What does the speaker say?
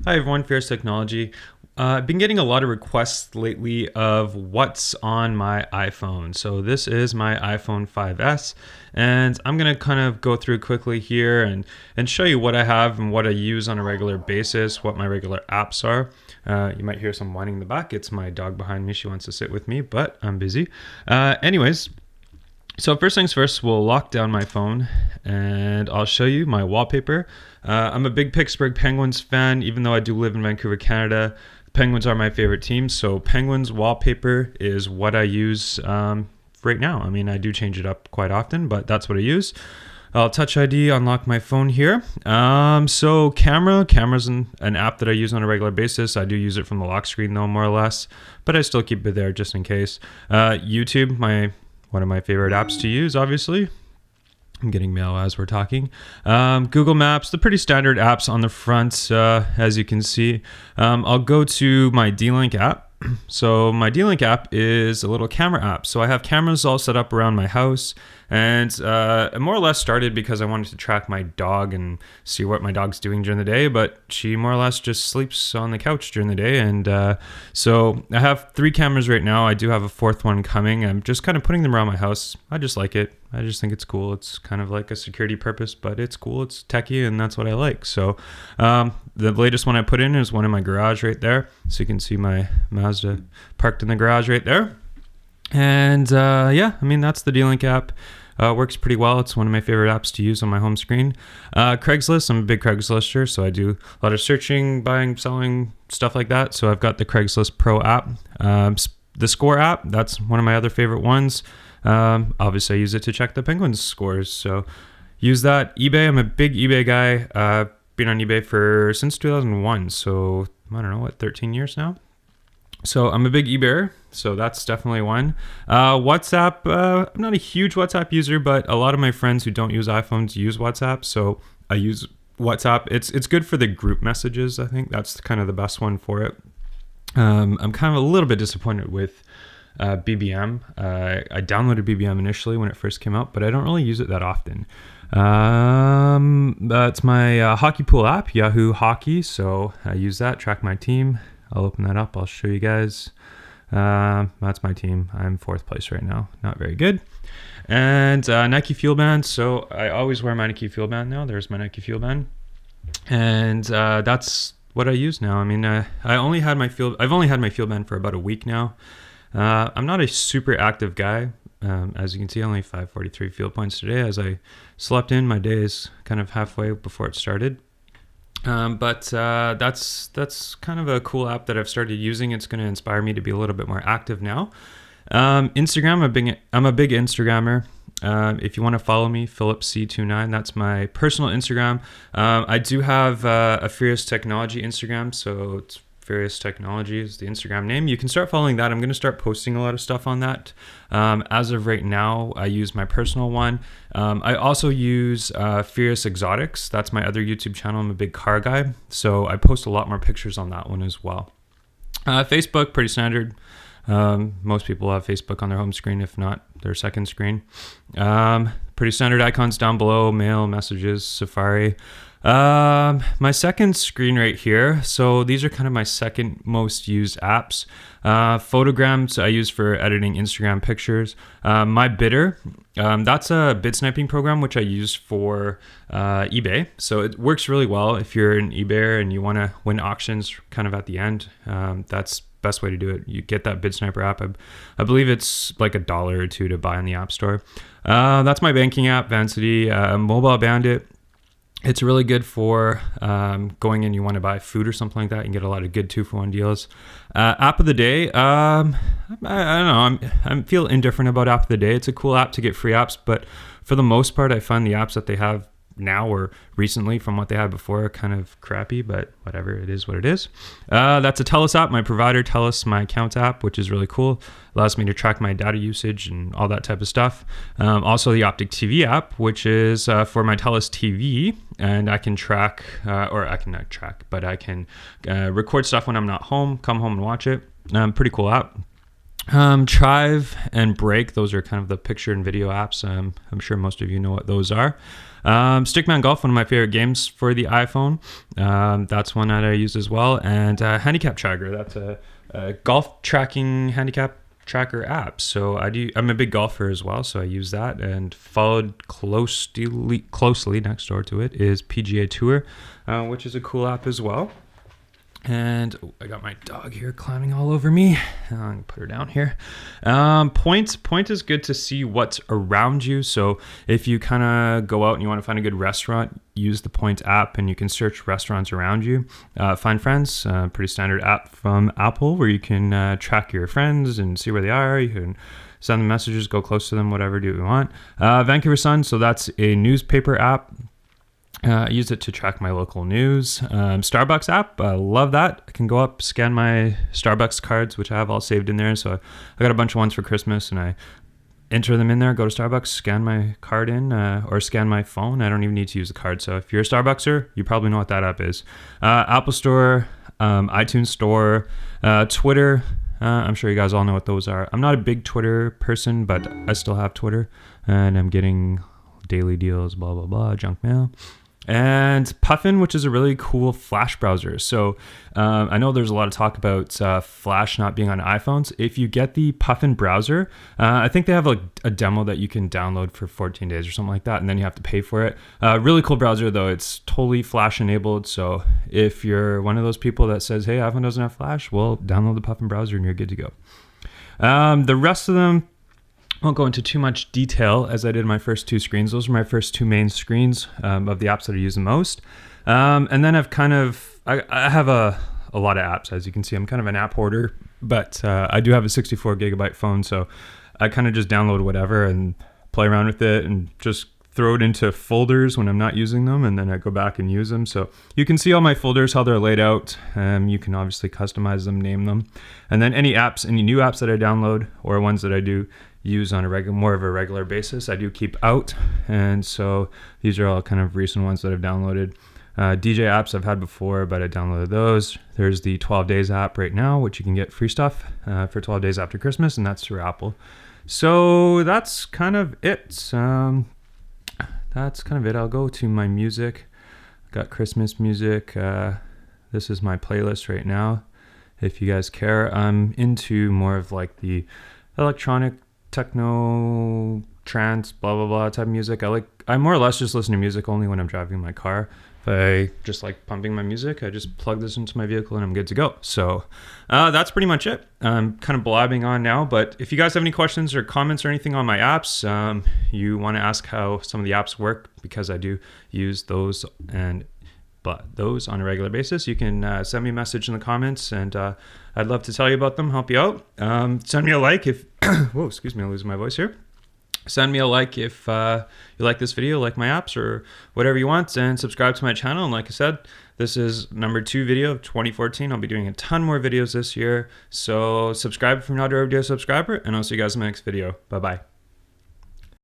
Hi everyone, Fierce Technology. I've been getting a lot of requests lately of what's on my iPhone. So this is my iPhone 5S, and I'm gonna kind of go through quickly here and show you what I have and what I use on a regular basis, what my regular apps are. You might hear some whining in the back. It's my dog behind me. She wants to sit with me, but I'm busy. Anyways. So first things first, we'll lock down my phone and I'll show you my wallpaper. I'm a big Pittsburgh Penguins fan, even though I do live in Vancouver, Canada. Penguins are my favorite team, so Penguins wallpaper is what I use right now. I mean, I do change it up quite often, but that's what I use. I'll Touch ID, unlock my phone here. So camera's an app that I use on a regular basis. I do use it from the lock screen though, more or less, but I still keep it there just in case. YouTube, one of my favorite apps to use, obviously. I'm getting mail as we're talking. Google Maps, the pretty standard apps on the front, as you can see. I'll go to my D-Link app. So my D-Link app is a little camera app. So I have cameras all set up around my house, and it more or less started because I wanted to track my dog and see what my dog's doing during the day, but she more or less just sleeps on the couch during the day. And so I have 3 cameras right now. I do have a 4th one coming. I'm just kind of putting them around my house. I just like it. I just think it's cool. It's kind of like a security purpose, but it's cool. It's techie, and that's what I like. So the latest one I put in is one in my garage right there. So you can see my Mazda parked in the garage right there. And yeah, I mean, that's the D-Link app. Works pretty well. It's one of my favorite apps to use on my home screen. Craigslist, I'm a big Craigslister, so I do a lot of searching, buying, selling, stuff like that. So I've got the Craigslist Pro app. The Score app, that's one of my other favorite ones. Obviously I use it to check the Penguins scores, so use that. eBay, I'm a big eBay guy. Been on eBay since 2001, so I don't know, 13 years now. So I'm a big eBayer, so that's definitely one. WhatsApp, I'm not a huge WhatsApp user, but a lot of my friends who don't use iPhones use WhatsApp, so I use WhatsApp. It's good for the group messages. I think that's kind of the best one for it. I'm kind of a little bit disappointed with BBM. I downloaded BBM initially when it first came out, but I don't really use it that often. That's my hockey pool app, Yahoo Hockey. So I use that, track my team. I'll open that up. I'll show you guys. That's my team. I'm 4th place right now. Not very good. And Nike Fuel Band. So I always wear my Nike Fuel Band now. There's my Nike Fuel Band. And that's what I use now. I mean, I've only had my Fuel Band for about a week now. I'm not a super active guy. As you can see, only 543 field points today as I slept in. My day is kind of halfway before it started. But that's kind of a cool app that I've started using. It's going to inspire me to be a little bit more active now. Instagram, I'm a big Instagrammer. If you want to follow me, PhilipC29, that's my personal Instagram. I do have a Fierce Technology Instagram, so it's Fierce Technology is the Instagram name. You can start following that. I'm going to start posting a lot of stuff on that. As of right now, I use my personal one. I also use Fierce Exotics. That's my other YouTube channel. I'm a big car guy, so I post a lot more pictures on that one as well. Facebook, pretty standard. Most people have Facebook on their home screen, if not their second screen. Pretty standard icons down below, mail, messages, Safari. My second screen right here. So these are kind of my second most used apps. Photograms I use for editing Instagram pictures. My Bidder, that's a bid sniping program which I use for eBay. So it works really well if you're an eBayer and you want to win auctions kind of at the end. That's best way to do it. You get that Bid Sniper app. I believe it's like $1 or $2 to buy on the App Store. That's my banking app, Vancity. Mobile Bandit. It's really good for going in, you want to buy food or something like that. You can get a lot of good 2-for-1 deals. App of the day. I don't know. I feel indifferent about app of the day. It's a cool app to get free apps, but for the most part, I find the apps that they have now or recently from what they had before are kind of crappy, but whatever, it is what it is. That's a TELUS app, my provider TELUS, my account app, which is really cool. Allows me to track my data usage and all that type of stuff. Also the Optic TV app, which is for my TELUS TV, and I can track, or I can not track, but I can record stuff when I'm not home, come home and watch it. Pretty cool app. Trive and Break, those are kind of the picture and video apps. I'm sure most of you know what those are. Stickman Golf, one of my favorite games for the iPhone. That's one that I use as well. And Handicap Tracker, that's a golf tracking handicap tracker app. So I'm a big golfer as well, so I use that. And followed closely next door to it is PGA Tour, which is a cool app as well. And I got my dog here climbing all over me. I'm gonna put her down here. Point is good to see what's around you. So if you kind of go out and you want to find a good restaurant, use the Point app and you can search restaurants around you. Find Friends, pretty standard app from Apple where you can track your friends and see where they are. You can send them messages, go close to them, whatever do you want. Vancouver Sun, so that's a newspaper app. I use it to track my local news. Starbucks app, I love that. I can go up, scan my Starbucks cards, which I have all saved in there. So I got a bunch of ones for Christmas and I enter them in there, go to Starbucks, scan my card in, or scan my phone. I don't even need to use the card. So if you're a Starbuckser, you probably know what that app is. Apple Store, iTunes Store, Twitter. I'm sure you guys all know what those are. I'm not a big Twitter person, but I still have Twitter and I'm getting daily deals, blah, blah, blah, junk mail. And Puffin, which is a really cool Flash browser. So I know there's a lot of talk about Flash not being on iPhones. If you get the Puffin browser, I think they have like a demo that you can download for 14 days or something like that, and then you have to pay for it. Really cool browser though. It's totally Flash enabled. So if you're one of those people that says, hey, iPhone doesn't have Flash, well, download the Puffin browser and you're good to go. The rest of them, I won't go into too much detail as I did my first two screens. Those are my first two main screens of the apps that I use the most. And then I have a lot of apps. As you can see, I'm kind of an app hoarder, but I do have a 64 gigabyte phone. So I kind of just download whatever and play around with it and just throw it into folders when I'm not using them. And then I go back and use them. So you can see all my folders, how they're laid out. You can obviously customize them, name them. And then any new apps that I download or ones that I do use on more of a regular basis, I do keep out. And so these are all kind of recent ones that I've downloaded. DJ apps I've had before, but I downloaded those. There's the 12 days app right now, which you can get free stuff for 12 days after Christmas, and that's through Apple. So that's kind of it. I'll go to my music. Got Christmas music. This is my playlist right now. If you guys care, I'm into more of like the electronic, techno, trance, blah blah blah type of music. I more or less just listen to music only when I'm driving my car. If I just like pumping my music, I just plug this into my vehicle and I'm good to go. So that's pretty much it. I'm kind of blabbing on now, but if you guys have any questions or comments or anything on my apps, you want to ask how some of the apps work, because I do use those on a regular basis, you can send me a message in the comments, and I'd love to tell you about them, help you out. Send me a like if whoa, excuse me, I'm losing my voice here. Send me a like if you like this video, like my apps, or whatever you want, and subscribe to my channel. And like I said, this is number 2 video of 2014. I'll be doing a ton more videos this year, so subscribe if you're not already a subscriber, and I'll see you guys in the next video. Bye bye.